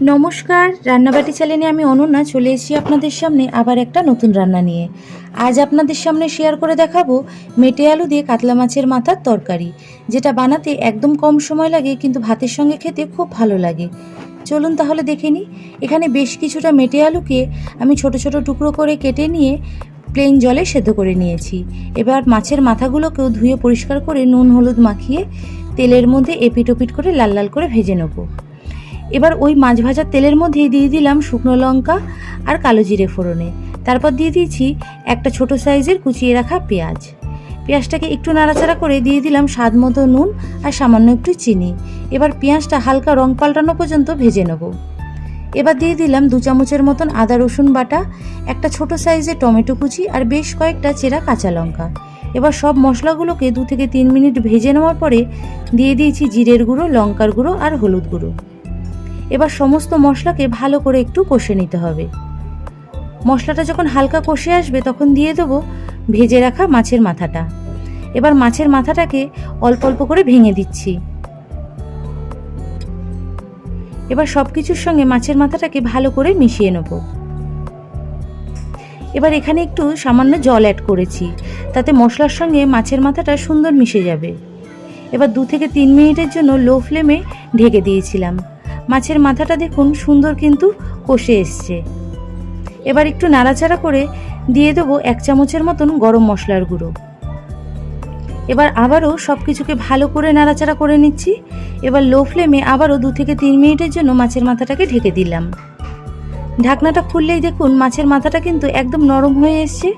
নমস্কার, রান্নাবাটি চ্যানেলে আমি অনন্যা চলে এসেছি আপনাদের সামনে আবার একটা নতুন রান্না নিয়ে। আজ আপনাদের সামনে শেয়ার করে দেখাবো মেটে আলু দিয়ে কাতলা মাছের মাথার তরকারি, যেটা বানাতে একদম কম সময় লাগে কিন্তু ভাতের সঙ্গে খেতে খুব ভালো লাগে। চলুন তাহলে দেখে নিই। এখানে বেশ কিছুটা মেটে আলুকে আমি ছোট ছোট টুকরো করে কেটে নিয়ে প্লেন জলে সেদ্ধ করে নিয়েছি। এবার মাছের মাথাগুলোকেও ধুয়ে পরিষ্কার করে নুন হলুদ মাখিয়ে তেলের মধ্যে এপিট ওপিট করে লাল লাল করে ভেজে নেবো। এবার ওই মাছ ভাজার তেলের মধ্যেই দিয়ে দিলাম শুকনো লঙ্কা আর কালো জিরে ফোড়নে। তারপর দিয়ে দিয়েছি একটা ছোট সাইজের কুচিয়ে রাখা পেঁয়াজ। পেঁয়াজটাকে একটু নাড়াচাড়া করে দিয়ে দিলাম স্বাদ মতো নুন আর সামান্য একটু চিনি। এবার পেঁয়াজটা হালকা রং পাল্টানো পর্যন্ত ভেজে নেব। এবার দিয়ে দিলাম 2 চামচের মতন আদা রসুন বাটা, একটা ছোট সাইজের টমেটো কুচি আর বেশ কয়েকটা চেরা কাঁচা লঙ্কা। এবার সব মশলাগুলোকে 2 থেকে 3 মিনিট ভেজে নেওয়ার পরে দিয়ে দিয়েছি জিরের গুঁড়ো, লঙ্কার গুঁড়ো আর হলুদ গুঁড়ো। এবার সমস্ত মশলাকে ভালো করে একটু কষে নিতে হবে। মশলাটা যখন হালকা কষে আসবে তখন দিয়ে দেবো ভেজে রাখা মাছের মাথাটা। এবার মাছের মাথাটাকে অল্প অল্প করে ভেঙে দিচ্ছি। এবার সব কিছুর সঙ্গে মাছের মাথাটাকে ভালো করে মিশিয়ে নেব। এবার এখানে একটু সামান্য জল অ্যাড করেছি, তাতে মশলার সঙ্গে মাছের মাথাটা সুন্দর মিশে যাবে। এবার 2 থেকে 3 মিনিটের জন্য লো ফ্লেমে ঢেকে দিয়েছিলাম। মাছের মাথাটা দেখুন সুন্দর কিন্তু কষে এসছে। এবার একটু নাড়াচাড়া করে দিয়ে দেবো 1 চামচের মতন গরম মশলার গুঁড়ো। এবার আবারও সব কিছুকে ভালো করে নাড়াচাড়া করে নিচ্ছি। এবার লো ফ্লেমে আবারও 2 থেকে 3 মিনিটের জন্য মাছের মাথাটাকে ঢেকে দিলাম। ঢাকনাটা খুললেই দেখুন মাছের মাথাটা কিন্তু একদম নরম হয়ে এসছে।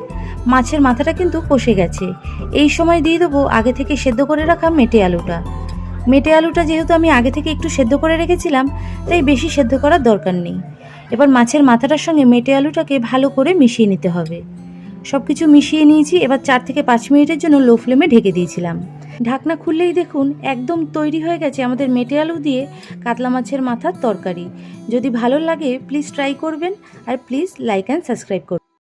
মাছের মাথাটা কিন্তু কষে গেছে। এই সময় দিয়ে দেবো আগে থেকে সেদ্ধ করে রাখা মেটে আলুটা। মেটে আলুটা যেহেতু আমি আগে থেকে একটু সেদ্ধ করে রেখেছিলাম, তাই বেশি সেদ্ধ করার দরকার নেই। এবার মাছের মাথাটার সঙ্গে মেটে আলুটাকে ভালো করে মিশিয়ে নিতে হবে। সব কিছু মিশিয়ে নিয়েছি। এবার 4 থেকে 5 মিনিটের জন্য লো ফ্লেমে ঢেকে দিয়েছিলাম। ঢাকনা খুললেই দেখুন একদম তৈরি হয়ে গেছে আমাদের মেটে আলু দিয়ে কাতলা মাছের মাথার তরকারি। যদি ভালো লাগে প্লিজ ট্রাই করবেন আর প্লিজ লাইক অ্যান্ড সাবস্ক্রাইব করবেন।